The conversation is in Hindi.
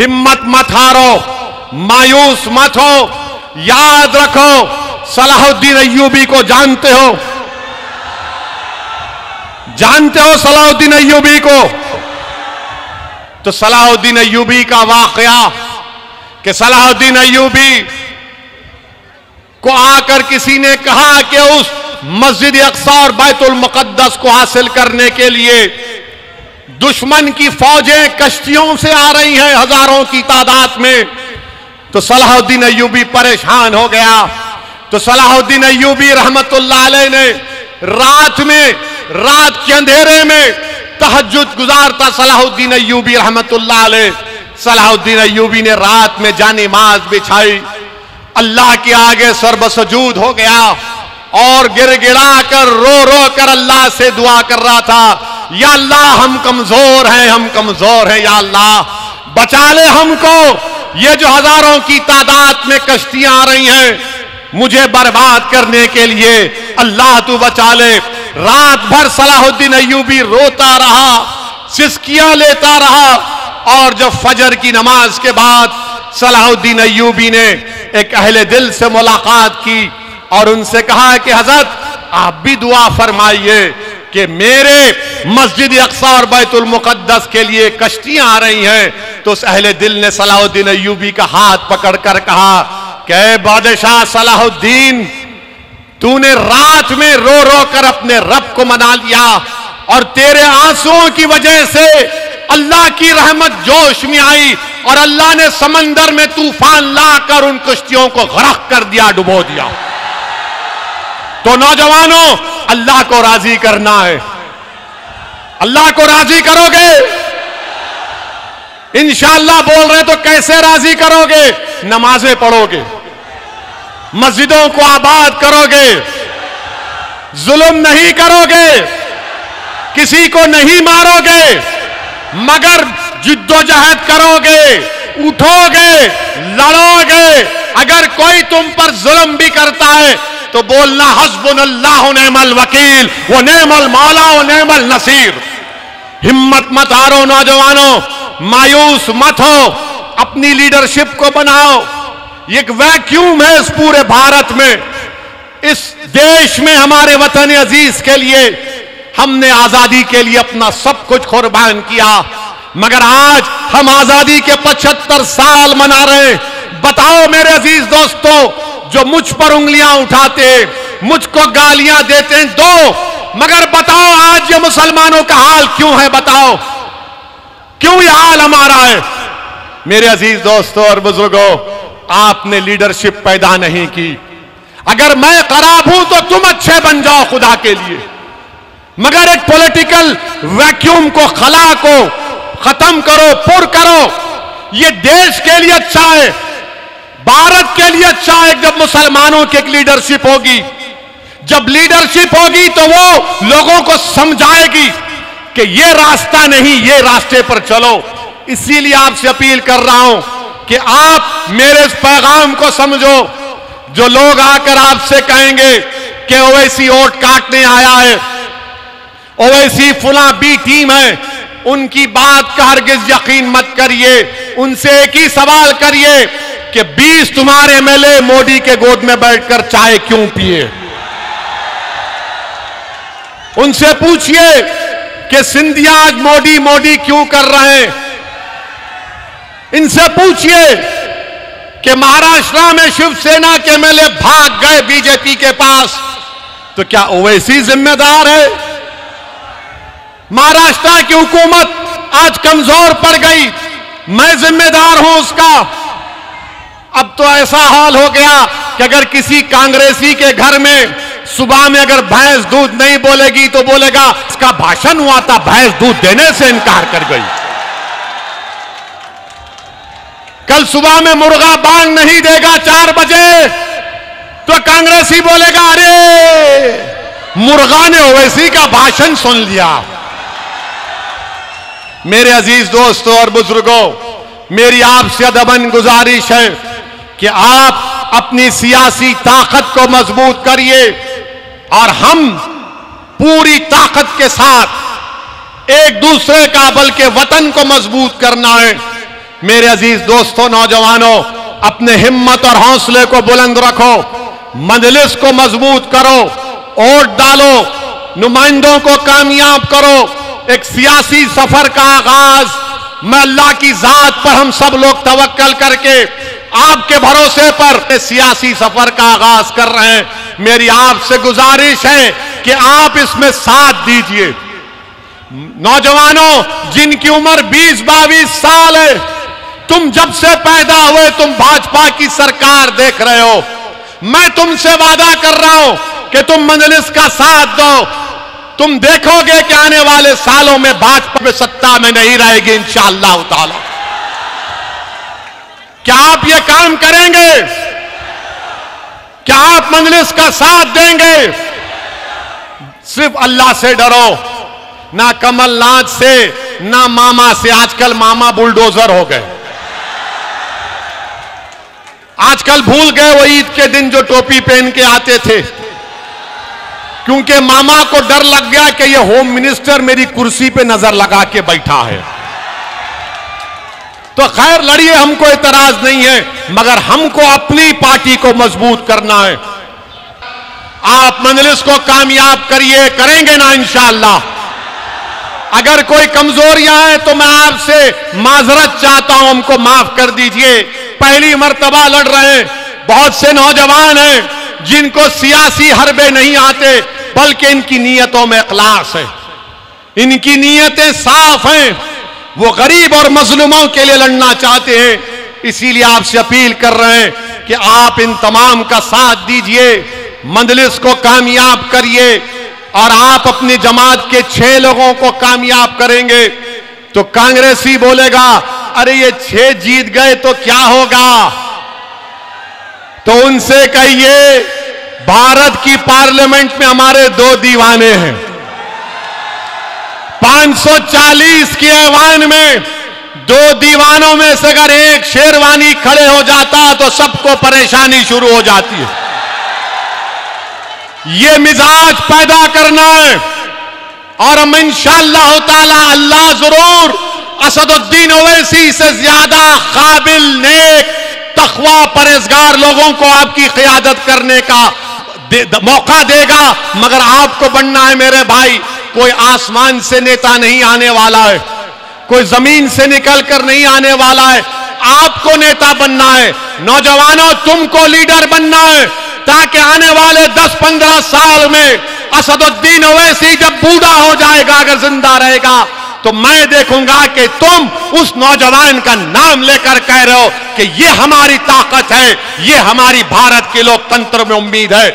हिम्मत मत हारो, मायूस मत हो। याद रखो, सलाहुद्दीन अय्यूबी को जानते हो? जानते हो सलाहुद्दीन अय्यूबी को? तो सलाहुद्दीन अय्यूबी का वाकया कि सलाहुद्दीन अय्यूबी को आकर किसी ने कहा कि उस मस्जिद अक्सा और बैतुल मुकद्दस को हासिल करने के लिए दुश्मन की फौजें कश्तियों से आ रही हैं हजारों की तादाद में। तो सलाहुद्दीन अय्यूबी परेशान हो गया। तो सलाहुद्दीन अय्यूबी रहमतुल्लाह अलैह ने रात के अंधेरे में तहज्जुद गुजारता सलाहुद्दीन अय्यूबी रहमतुल्लाह अलैह। सलाहुद्दीन अय्यूबी ने रात में जानिमाज बिछाई, अल्लाह के आगे सर्वसजूद हो गया और गिड़गिड़ा कर रो कर अल्लाह से दुआ कर रहा था, या अल्लाह हम कमजोर हैं, या अल्लाह बचा ले हमको। ये जो हजारों की तादाद में कश्तियां आ रही हैं मुझे बर्बाद करने के लिए, अल्लाह तू बचा ले। रात भर सलाहुद्दीन अय्यूबी रोता रहा, सिसकियां लेता रहा और जब फजर की नमाज के बाद सलाहुद्दीन अय्यूबी ने एक अहले दिल से मुलाकात की और उनसे कहा कि हजरत आप भी दुआ फरमाइए कि मेरे मस्जिद अक्सा और बैतुल मुकद्दस के लिए कश्तियां आ रही हैं। तो उस अहले दिल ने सलाहुद्दीन अय्यूबी का हाथ पकड़कर कहा कि बादशाह सलाहुद्दीन, तूने रात में रो कर अपने रब को मना लिया और तेरे आंसुओं की वजह से अल्लाह की रहमत जोश में आई और अल्लाह ने समंदर में तूफान लाकर उन कश्तियों को गरक कर दिया, डुबो दिया। तो नौजवानों, अल्लाह को राजी करना है। अल्लाह को राजी करोगे? इंशाअल्लाह बोल रहे तो कैसे राजी करोगे? नमाजें पढ़ोगे, मस्जिदों को आबाद करोगे, जुल्म नहीं करोगे, किसी को नहीं मारोगे, मगर जिद्दोजहद करोगे, उठोगे, लड़ोगे। अगर कोई तुम पर जुल्म भी करता है तो बोलना हस्बुनल्लाहु व निअमल वकील व निअमल मौला व निअमल नसीर। हिम्मत मत हारो नौजवानों, मायूस मत हो, अपनी लीडरशिप को बनाओ। एक वैक्यूम है इस पूरे भारत में, इस देश में हमारे वतन अजीज के लिए हमने आजादी के लिए अपना सब कुछ कुर्बान किया, मगर आज हम आजादी के 75 साल मना रहे हैं। बताओ मेरे अजीज दोस्तों, जो मुझ पर उंगलियां उठाते, मुझको गालियां देते हैं दो, मगर बताओ आज ये मुसलमानों का हाल क्यों है? बताओ क्यों ये हाल हमारा है? मेरे अजीज दोस्तों और बुजुर्गों, आपने लीडरशिप पैदा नहीं की। अगर मैं खराब हूं तो तुम अच्छे बन जाओ खुदा के लिए, मगर एक पॉलिटिकल वैक्यूम को, खला को खत्म करो, पुर करो। ये देश के लिए अच्छा है, भारत के लिए अच्छा है जब मुसलमानों की एक लीडरशिप होगी। जब लीडरशिप होगी तो वो लोगों को समझाएगी कि ये रास्ता नहीं, ये रास्ते पर चलो। इसीलिए आपसे अपील कर रहा हूं कि आप मेरे इस पैगाम को समझो। जो लोग आकर आपसे कहेंगे कि ओवैसी वोट काटने आया है, ओवैसी फुला बी टीम है, उनकी बात का हरगिज यकीन मत करिए। उनसे एक ही सवाल करिए कि 20 तुम्हारे एमएलए मोदी के गोद में बैठकर चाय क्यों पिए? उनसे पूछिए कि सिंधिया आज मोदी मोदी क्यों कर रहे हैं? इनसे पूछिए कि महाराष्ट्र में शिवसेना के एमएलए भाग गए बीजेपी के पास, तो क्या ओवैसी जिम्मेदार है? महाराष्ट्र की हुकूमत आज कमजोर पड़ गई, मैं जिम्मेदार हूं उसका। अब तो ऐसा हाल हो गया कि अगर किसी कांग्रेसी के घर में सुबह में अगर भैंस दूध नहीं बोलेगी तो बोलेगा इसका भाषण हुआ था, भैंस दूध देने से इनकार कर गई। कल सुबह में मुर्गा बांग नहीं देगा 4 बजे तो कांग्रेसी बोलेगा अरे मुर्गा ने ओवैसी का भाषण सुन लिया। मेरे अजीज दोस्तों और बुजुर्गों, मेरी आपसे अदबन गुजारिश है कि आप अपनी सियासी ताकत को मजबूत करिए और हम पूरी ताकत के साथ एक दूसरे का, बल्कि वतन को मजबूत करना है। मेरे अजीज दोस्तों, नौजवानों, अपने हिम्मत और हौसले को बुलंद रखो, मजलिस को मजबूत करो, वोट डालो, नुमाइंदों को कामयाब करो। एक सियासी सफर का आगाज मैं अल्लाह की जात पर हम सब लोग तवक्कल करके आपके भरोसे पर सियासी सफर का आगाज कर रहे हैं। मेरी आपसे गुजारिश है कि आप इसमें साथ दीजिए। नौजवानों, जिनकी उम्र 20-22 साल है, तुम जब से पैदा हुए तुम भाजपा की सरकार देख रहे हो। मैं तुमसे वादा कर रहा हूं कि तुम मजलिस का साथ दो। तुम देखोगे कि आने वाले सालों में भाजपा में सत्ता में नहीं रहेगी इंशाअल्लाह ताला। क्या आप ये काम करेंगे? क्या आप मजलिस का साथ देंगे? सिर्फ अल्लाह से डरो, ना कमलनाथ से, ना मामा से। आजकल मामा बुलडोजर हो गए। आजकल भूल गए वो ईद के दिन जो टोपी पहन के आते थे, क्योंकि मामा को डर लग गया कि ये होम मिनिस्टर मेरी कुर्सी पे नजर लगा के बैठा है। तो खैर लड़िए, हमको एतराज नहीं है, मगर हमको अपनी पार्टी को मजबूत करना है। आप मजलिस को कामयाब करिए, करेंगे ना इंशाअल्लाह। अगर कोई कमजोरियां हैं तो मैं आपसे माजरत चाहता हूं, हमको माफ कर दीजिए। पहली मर्तबा लड़ रहे हैं, बहुत से नौजवान हैं जिनको सियासी हरबे नहीं आते, बल्कि इनकी नीयतों में इखलास है, इनकी नीयतें साफ हैं। वो गरीब और मजलूमों के लिए लड़ना चाहते हैं। इसीलिए आपसे अपील कर रहे हैं कि आप इन तमाम का साथ दीजिए, मजलिस को कामयाब करिए। और आप अपनी जमात के 6 लोगों को कामयाब करेंगे तो कांग्रेसी बोलेगा, अरे ये 6 जीत गए तो क्या होगा? तो उनसे कहिए, भारत की पार्लियामेंट में हमारे 2 दीवाने हैं। 540 की ऐवान में 2 दीवानों में से अगर एक शेरवानी खड़े हो जाता तो सबको परेशानी शुरू हो जाती है। ये मिजाज पैदा करना है और हम इंशाअल्लाह ताला, अल्लाह जरूर असदुद्दीन ओवैसी से ज्यादा काबिल, नेक, तकवा, परहेजगार लोगों को आपकी क़ियादत करने का मौका देगा। मगर आपको बनना है मेरे भाई। कोई आसमान से नेता नहीं आने वाला है, कोई जमीन से निकलकर नहीं आने वाला है। आपको नेता बनना है। नौजवानों, तुमको लीडर बनना है, ताकि आने वाले 10-15 साल में असदुद्दीन ओवैसी जब बूढ़ा हो जाएगा, अगर जिंदा रहेगा, तो मैं देखूंगा कि तुम उस नौजवान का नाम लेकर कह रहे हो कि ये हमारी ताकत है, ये हमारी भारत के लोकतंत्र में उम्मीद है।